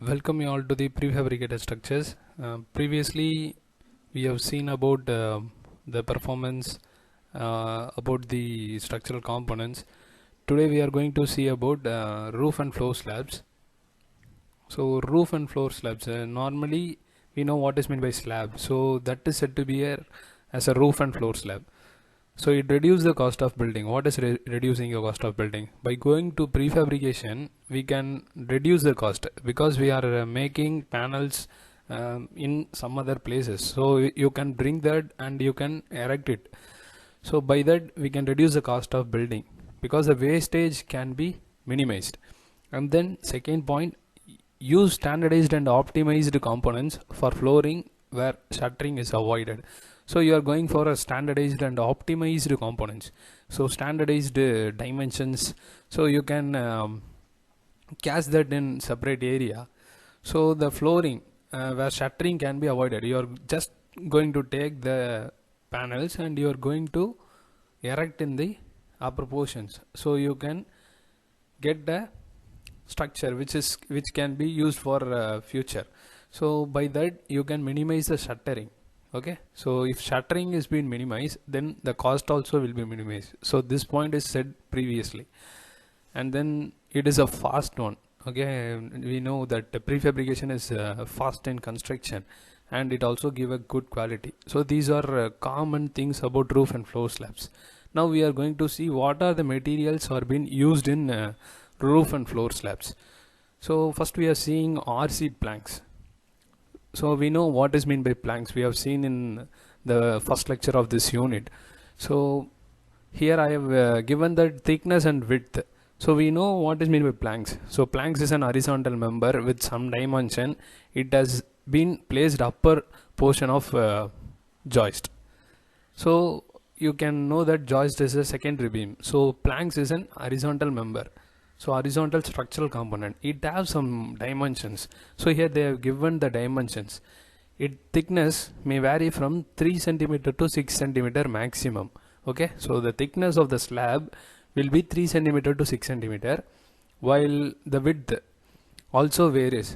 Welcome you all to the prefabricated structures. Previously, we have seen about the performance about the structural components. Today, we are going to see about roof and floor slabs. So, roof and floor slabs. Normally, we know what is meant by slab. So, that is said to be as a roof and floor slab. So it reduces the cost of building. What is reducing the cost of building? By going to prefabrication, we can reduce the cost because we are making panels in some other places. So you can bring that and you can erect it. So by that we can reduce the cost of building because the wastage can be minimized. And then second point, use standardized and optimized components for flooring where shuttering is avoided. So you are going for a standardized and optimized components. So standardized dimensions. So you can cast that in separate area. So the flooring where shuttering can be avoided. You are just going to take the panels and you are going to erect in the upper portions. So you can get the structure which can be used for future. So by that you can minimize the shuttering. Okay, so if shuttering is being minimized, then the cost also will be minimized. So this point is said previously, and then it is a fast one. Okay, we know that the prefabrication is fast in construction and it also give a good quality. So these are common things about roof and floor slabs. Now we are going to see what are the materials are being used in roof and floor slabs. So first we are seeing RC planks. So we know what is meant by planks. We have seen in the first lecture of this unit. So here I have given the thickness and width. So we know what is meant by planks. So planks is an horizontal member with some dimension. It has been placed upper portion of joist. So you can know that joist is a secondary beam. So planks is an horizontal member. So horizontal structural component, it has some dimensions. So here they have given the dimensions. Its thickness may vary from 3 centimeter to 6 centimeter maximum. Okay, so the thickness of the slab will be 3 centimeter to 6 centimeter, while the width also varies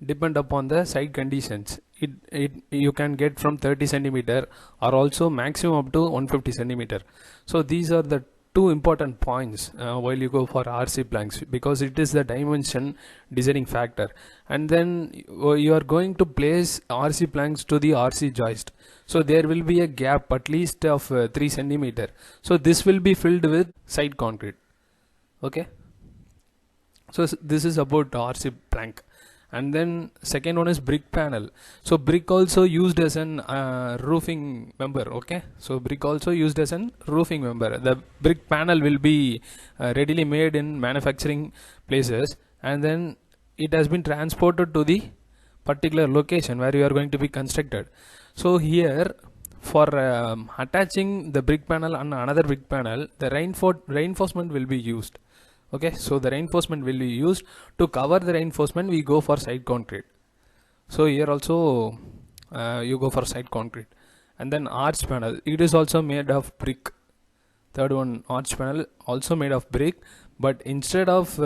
depend upon the site conditions. It you can get from 30 centimeter or also maximum up to 150 centimeter. So these are the two important points while you go for RC planks, because it is the dimension deciding factor. And then you are going to place RC planks to the RC joist. So there will be a gap at least of 3 centimeter. So this will be filled with side concrete. Okay. So this is about RC plank. And then second one is brick panel. So brick also used as an roofing member. Okay, so brick also used as an roofing member. The brick panel will be readily made in manufacturing places, and then it has been transported to the particular location where you are going to be constructed. So here for attaching the brick panel on another brick panel, the reinforcement will be used. Okay, so the reinforcement will be used. To cover the reinforcement, we go for side concrete. So here also you go for side concrete. And then arch panel, it is also made of brick. Third one, arch panel, also made of brick, but instead of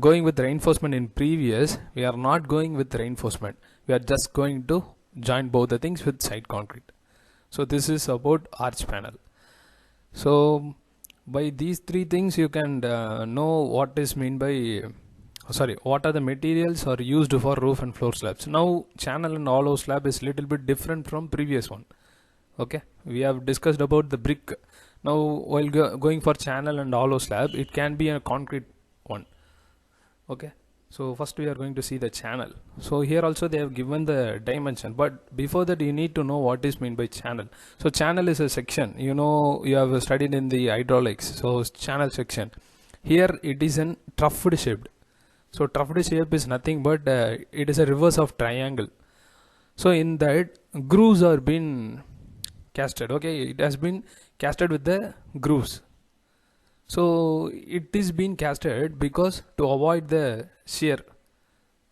going with reinforcement in previous, we are not going with reinforcement. We are just going to join both the things with side concrete. So this is about arch panel. So by these three things you can know what is mean by what are the materials are used for roof and floor slabs. Now channel and hollow slab is little bit different from previous one. Okay, we have discussed about the brick. Now while going for channel and hollow slab, it can be a concrete one. Okay, so first we are going to see the channel. So here also they have given the dimension, but before that you need to know what is meant by channel. So channel is a section, you know, you have studied in the hydraulics. So channel section, here it is an troughed shaped. So troughed shape is nothing but it is a reverse of triangle. So in that grooves are been casted. Okay, it has been casted with the grooves. So it is being casted because to avoid the shear.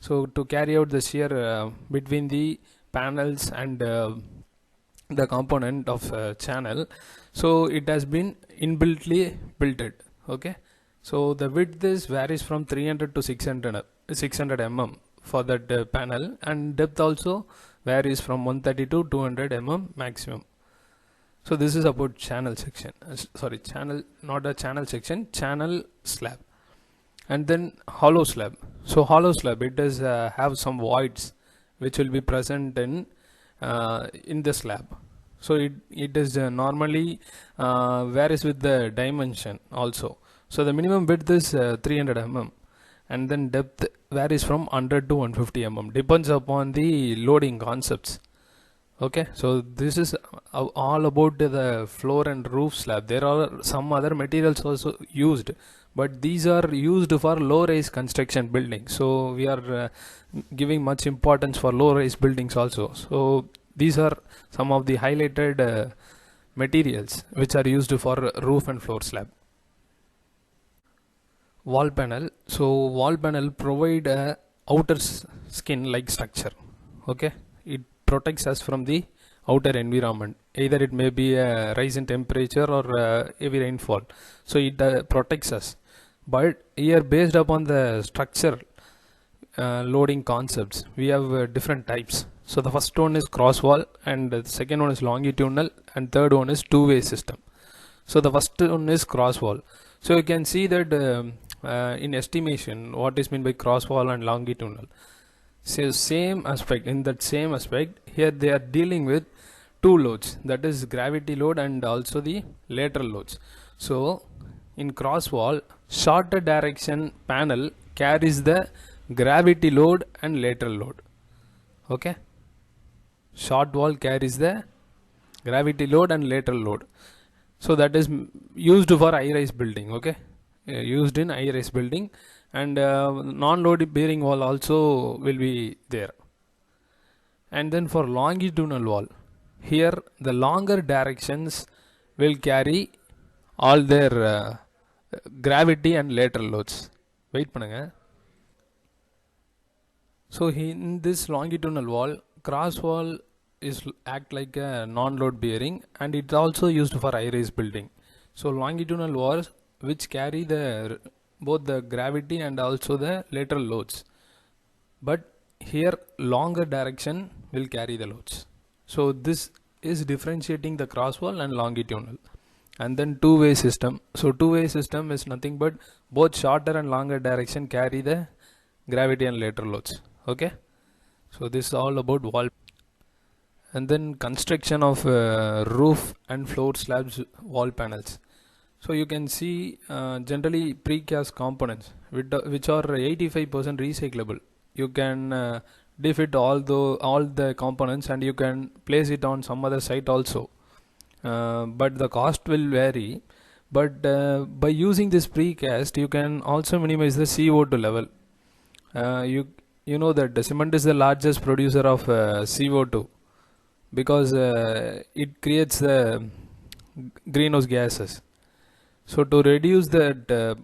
So to carry out the shear between the panels and the component of channel. So it has been inbuiltly built. Okay. So the width is varies from 300 to 600 mm for that panel, and depth also varies from 130 to 200 mm maximum. So this is about channel section, channel, not a channel section, channel slab. And then hollow slab. So hollow slab, it does have some voids which will be present in the slab. So it is normally varies with the dimension also. So the minimum width is 300 mm, and then depth varies from 100 to 150 mm, depends upon the loading concepts. Okay, so this is all about the floor and roof slab. There are some other materials also used, but these are used for low-rise construction buildings. So we are giving much importance for low-rise buildings also. So these are some of the highlighted materials which are used for roof and floor slab. Wall panel. So wall panel provide a outer skin like structure. Okay, it protects us from the outer environment. Either it may be a rise in temperature or heavy rainfall. So it protects us. But here, based upon the structure loading concepts, we have different types. So the first one is cross wall, and the second one is longitudinal, and third one is two-way system. So the first one is cross wall. So you can see that in estimation, what is meant by cross wall and longitudinal. So same aspect, in that same aspect, here they are dealing with two loads, that is gravity load and also the lateral loads. So in cross wall, shorter direction panel carries the gravity load and lateral load. Okay, short wall carries the gravity load and lateral load. So that is used for high-rise building. Okay, used in high-rise building, and non-load bearing wall also will be there. And then for longitudinal wall, here the longer directions will carry all their gravity and lateral loads. Wait pannunga. So in this longitudinal wall, cross wall is act like a non-load bearing, and it's also used for high-rise building. So longitudinal walls which carry the both the gravity and also the lateral loads, but here longer direction will carry the loads. So this is differentiating the cross wall and longitudinal. And then two-way system. So two-way system is nothing but both shorter and longer direction carry the gravity and lateral loads. Okay, so this is all about wall. And then construction of roof and floor slabs wall panels. So you can see generally precast components which are 85% recyclable. You can defit all the components and you can place it on some other site also. But the cost will vary. But by using this precast, you can also minimize the CO2 level. You know that the cement is the largest producer of CO2 because it creates the greenhouse gases. So to reduce that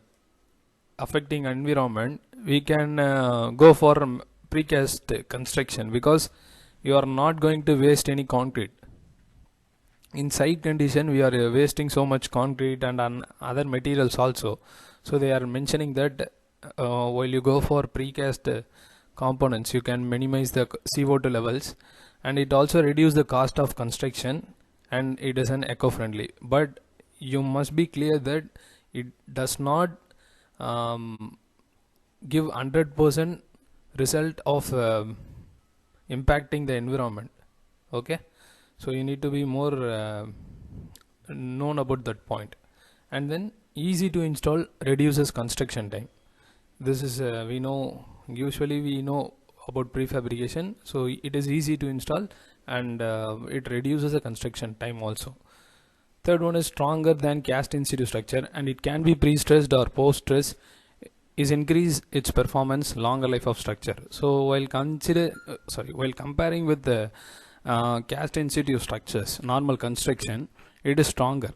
affecting environment, we can go for precast construction because you are not going to waste any concrete. In site condition, we are wasting so much concrete and other materials also. So they are mentioning that while you go for precast components, you can minimize the CO2 levels, and it also reduce the cost of construction, and it is an eco-friendly. But you must be clear that it does not give 100% result of impacting the environment. Okay, so you need to be more known about that point. And then easy to install, reduces construction time. This is we know about prefabrication, so it is easy to install, and it reduces the construction time also. Third one is stronger than cast in situ structure, and it can be pre-stressed or post-stress, is increase its performance, longer life of structure. So while comparing with the cast in situ structures, normal construction, it is stronger.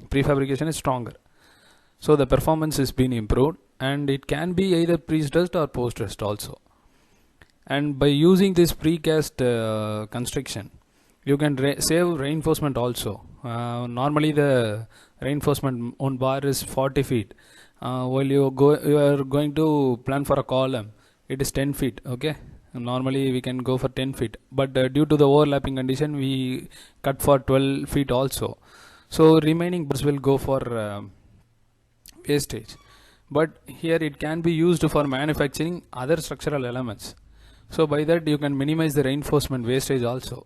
Prefabrication is stronger. So the performance has been improved, and it can be either pre-stressed or post-stressed also. And by using this precast construction, you can save reinforcement also. Normally the reinforcement on bar is 40 feet. while you are going to plan for a column, it is 10 feet. Okay, normally we can go for 10 feet, but due to the overlapping condition we cut for 12 feet also. So remaining bars will go for wastage, but here it can be used for manufacturing other structural elements. So by that you can minimize the reinforcement wastage also.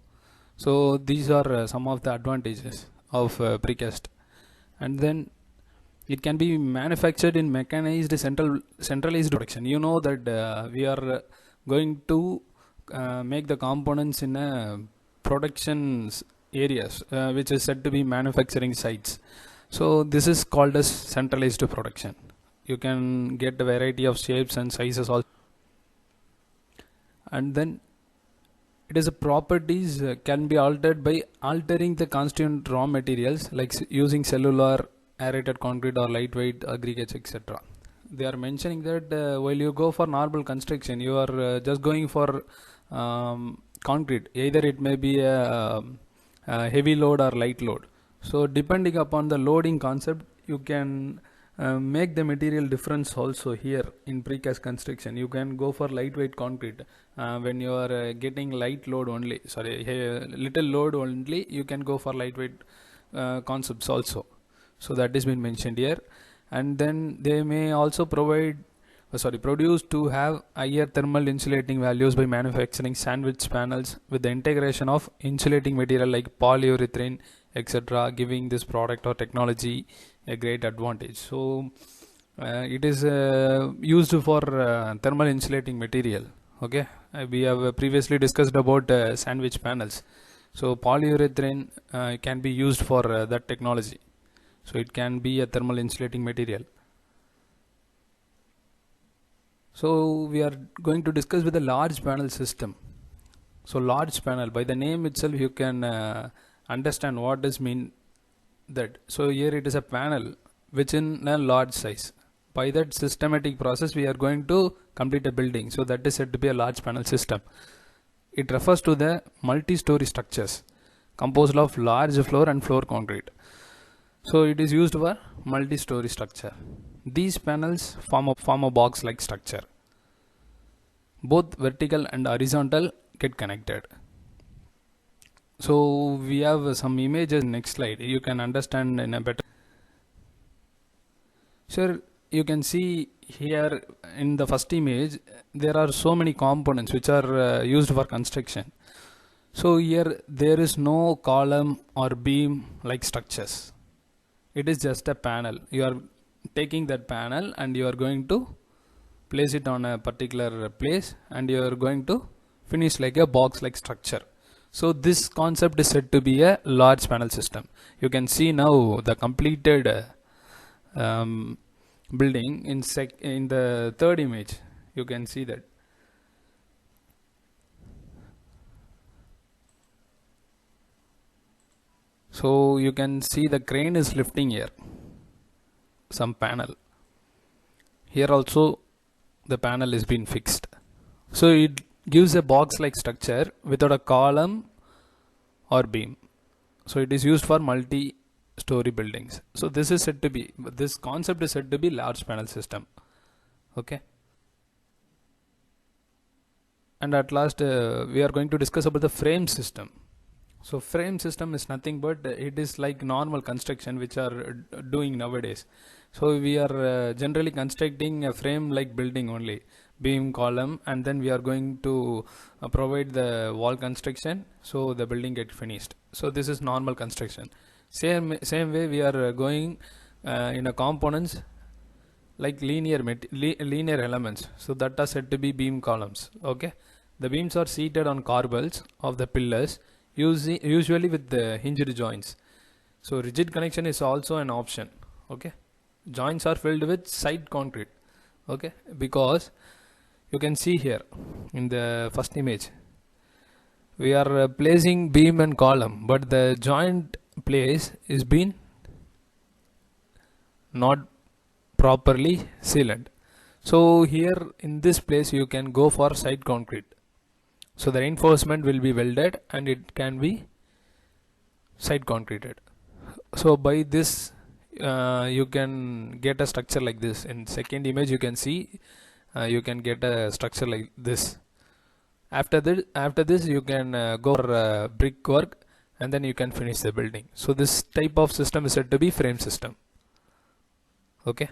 So these are some of the advantages of precast. And then it can be manufactured in mechanized centralized production. You know that we are going to make the components in production areas, which is said to be manufacturing sites. So this is called as centralized production. You can get a variety of shapes and sizes also. And then it is a properties can be altered by altering the constituent raw materials, like using cellular, aerated concrete, or lightweight aggregates, etc. They are mentioning that while you go for normal construction, you are just going for concrete. Either it may be a heavy load or light load. So depending upon the loading concept, you can make the material difference also here in precast construction. You can go for lightweight concrete when you are getting light load only, little load only, you can go for lightweight concepts also. So that has been mentioned here. And then they may also produce to have higher thermal insulating values by manufacturing sandwich panels with the integration of insulating material like polyurethane, etc., giving this product or technology a great advantage. So it is used for thermal insulating material. Okay, we have previously discussed about sandwich panels. So polyurethane can be used for that technology. So it can be a thermal insulating material. So we are going to discuss with a large panel system. So large panel, by the name itself you can understand what does mean that. So here it is a panel which in a large size. By that systematic process we are going to complete a building. So that is said to be a large panel system. It refers to the multi-story structures composed of large floor and floor concrete. So it is used for multi-story structure. These panels form a box-like structure. Both vertical and horizontal get connected. So we have some images. Next slide, you can understand in a better. Sure, you can see here in the first image there are so many components which are used for construction. So here there is no column or beam like structures. It is just a panel. You are taking that panel and you are going to place it on a particular place and you are going to finish like a box like structure. So this concept is said to be a large panel system. You can see now the completed building in the third image. You can see that. So you can see the crane is lifting here some panel. Here also the panel is being fixed. So it gives a box like structure without a column or beam. So it is used for multi-story buildings. So this concept is said to be large panel system. Okay. And at last we are going to discuss about the frame system. So frame system is nothing but it is like normal construction which are doing nowadays. So we are generally constructing a frame like building only, beam, column, and then we are going to provide the wall construction, so the building get finished. So this is normal construction. Same way we are going in a components like linear elements, so that are said to be beam columns. Okay, the beams are seated on corbels of the pillars, usually with the hinged joints. So rigid connection is also an option. Okay, joints are filled with side concrete. Okay, because you can see here in the first image we are placing beam and column, but the joint place is been not properly sealed. So here in this place you can go for side concrete. So the reinforcement will be welded and it can be side concreted. So by this you can get a structure like this. In second image you can see you can get a structure like this. After this you can go for brick work, and then you can finish the building. So this type of system is said to be frame system. Okay.